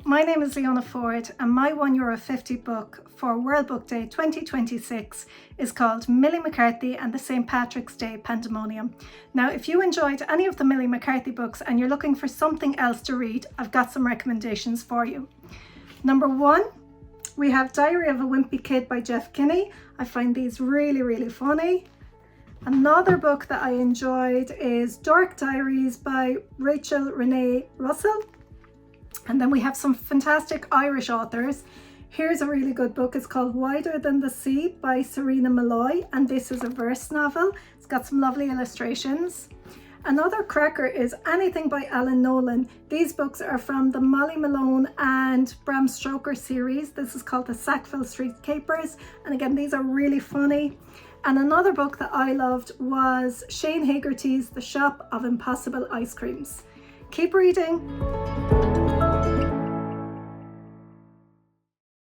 my name is Leona Forde and my €1.50 book for World Book Day 2026 is called Milly McCarthy and the St. Patrick's Day Pandemonium. Now, if you enjoyed any of the Milly McCarthy books and you're looking for something else to read, I've got some recommendations for you. Number one, we have Diary of a Wimpy Kid by Jeff Kinney. I find these really funny. Another book that I enjoyed is Dark Diaries by Rachel Renee Russell. And then we have some fantastic Irish authors. Here's a really good book. It's called Wider Than the Sea by Serena Molloy, and this is a verse novel. It's got some lovely illustrations. Another cracker is anything by Alan Nolan. These books are from the Malone and Bram series. This is called the Sackville Street Capers, and again, these are really funny. And another book that I loved was Shane Hicks' The Shop of Impossible Ice Creams. Keep reading.